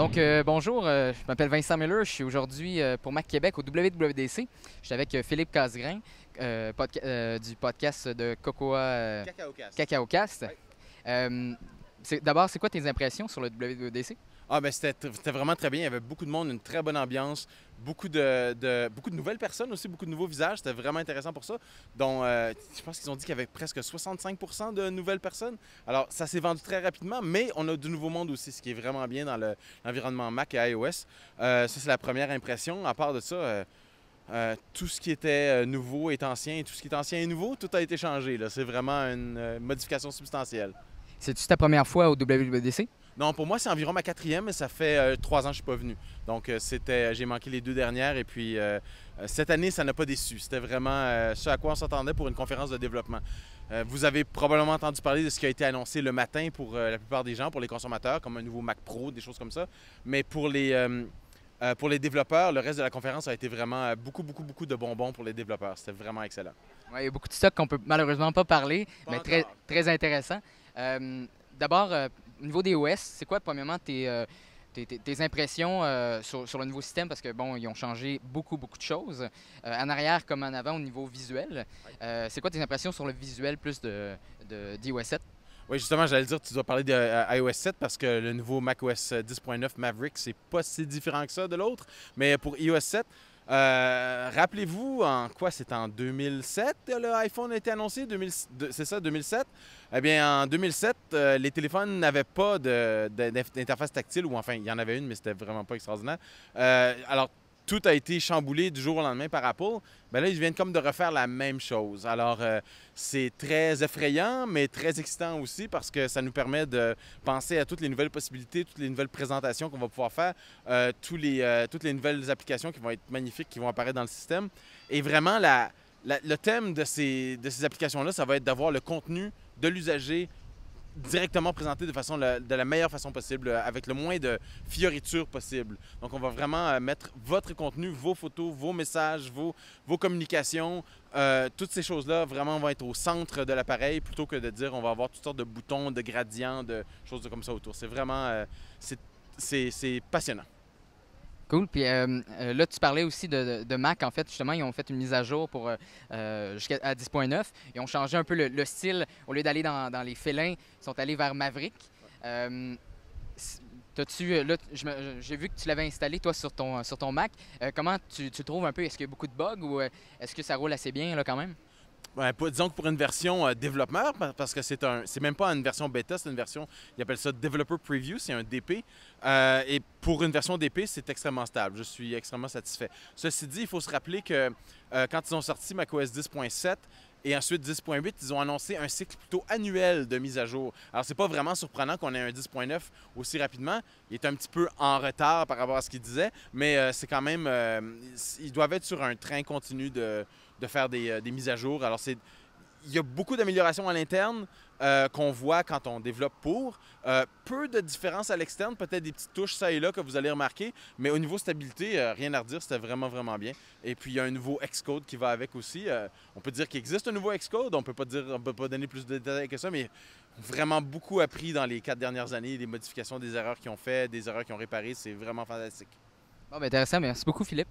Donc, bonjour, je m'appelle Vincent Miller, je suis aujourd'hui pour Mac Québec au WWDC. Je suis avec Philippe Casgrain du podcast de Cocoa CacaoCast. CacaoCast. Oui. Euh, D'abord, c'est quoi tes impressions sur le WWDC? Ah, ben c'était vraiment très bien. Il y avait beaucoup de monde, une très bonne ambiance, beaucoup de nouvelles personnes aussi, beaucoup de nouveaux visages. C'était vraiment intéressant pour ça. Donc, je pense qu'ils ont dit qu'il y avait presque 65% de nouvelles personnes. Alors, ça s'est vendu très rapidement, mais on a du nouveau monde aussi, ce qui est vraiment bien dans l'environnement Mac et iOS. Ça, c'est la première impression. À part de ça, tout ce qui était nouveau est ancien, et tout ce qui est ancien est nouveau, tout a été changé, là. C'est vraiment une modification substantielle. C'est-tu ta première fois au WWDC? Non, pour moi, c'est environ ma quatrième, mais ça fait 3 ans que je ne suis pas venu. Donc, j'ai manqué les 2 dernières et puis cette année, ça n'a pas déçu. C'était vraiment ce à quoi on s'attendait pour une conférence de développement. Vous avez probablement entendu parler de ce qui a été annoncé le matin pour la plupart des gens, pour les consommateurs, comme un nouveau Mac Pro, des choses comme ça. Mais pour les développeurs, le reste de la conférence a été vraiment beaucoup de bonbons pour les développeurs. C'était vraiment excellent. Ouais, il y a beaucoup de stocks qu'on peut malheureusement pas parler, Pas mais encore. très intéressant. D'abord, au niveau des OS, c'est quoi, premièrement, tes impressions sur le nouveau système? Parce que, bon, ils ont changé beaucoup de choses, en arrière comme en avant au niveau visuel. C'est quoi tes impressions sur le visuel plus d'iOS 7? Oui, justement, j'allais dire, tu dois parler de iOS 7 parce que le nouveau macOS 10.9 Maverick, c'est pas si différent que ça de l'autre. Mais pour iOS 7, rappelez-vous, en quoi c'est en 2007 l'iPhone a été annoncé? C'est ça, 2007? Eh bien, en 2007, les téléphones n'avaient pas d'interface tactile, ou enfin, il y en avait une, mais c'était vraiment pas extraordinaire. Alors, tout a été chamboulé du jour au lendemain par Apple. Bien là, ils viennent comme de refaire la même chose. Alors, c'est très effrayant, mais très excitant aussi parce que ça nous permet de penser à toutes les nouvelles possibilités, toutes les nouvelles présentations qu'on va pouvoir faire, toutes les nouvelles applications qui vont être magnifiques, qui vont apparaître dans le système. Et vraiment, le thème de ces applications-là, ça va être d'avoir le contenu de l'usager directement présenté de la meilleure façon possible, avec le moins de fioritures possible. Donc, on va vraiment mettre votre contenu, vos photos, vos messages, vos communications, toutes ces choses-là vraiment vont être au centre de l'appareil plutôt que de dire on va avoir toutes sortes de boutons, de gradients, de choses comme ça autour. C'est vraiment, c'est passionnant. Cool. Puis là, tu parlais aussi de Mac. En fait, justement, ils ont fait une mise à jour pour jusqu'à 10.9. Ils ont changé un peu le style. Au lieu d'aller dans les félins, ils sont allés vers Maverick. Euh, là, j'ai vu que tu l'avais installé, toi, sur ton Mac. Comment tu le trouves un peu? Est-ce qu'il y a beaucoup de bugs ou est-ce que ça roule assez bien, là, quand même? Ouais, disons que pour une version développeur, parce que c'est même pas une version bêta, c'est une version, ils appellent ça Developer Preview, c'est un DP. Et pour une version DP, c'est extrêmement stable. Je suis extrêmement satisfait. Ceci dit, il faut se rappeler que quand ils ont sorti macOS 10.7 et ensuite 10.8, ils ont annoncé un cycle plutôt annuel de mise à jour. Alors, c'est pas vraiment surprenant qu'on ait un 10.9 aussi rapidement. Il est un petit peu en retard par rapport à ce qu'ils disaient, mais c'est quand même, ils doivent être sur un train continu de faire des mises à jour. Alors, il y a beaucoup d'améliorations à l'interne qu'on voit quand on développe pour. Peu de différences à l'externe, peut-être des petites touches ça et là que vous allez remarquer, mais au niveau stabilité, rien à redire, c'était vraiment bien. Et puis, il y a un nouveau Xcode qui va avec aussi. On peut dire qu'il existe un nouveau Xcode, on peut pas donner plus de détails que ça, mais vraiment beaucoup appris dans les 4 dernières années, des modifications, des erreurs qu'ils ont fait, des erreurs qu'ils ont réparées, c'est vraiment fantastique. Bon, ben, intéressant. Merci beaucoup, Philippe.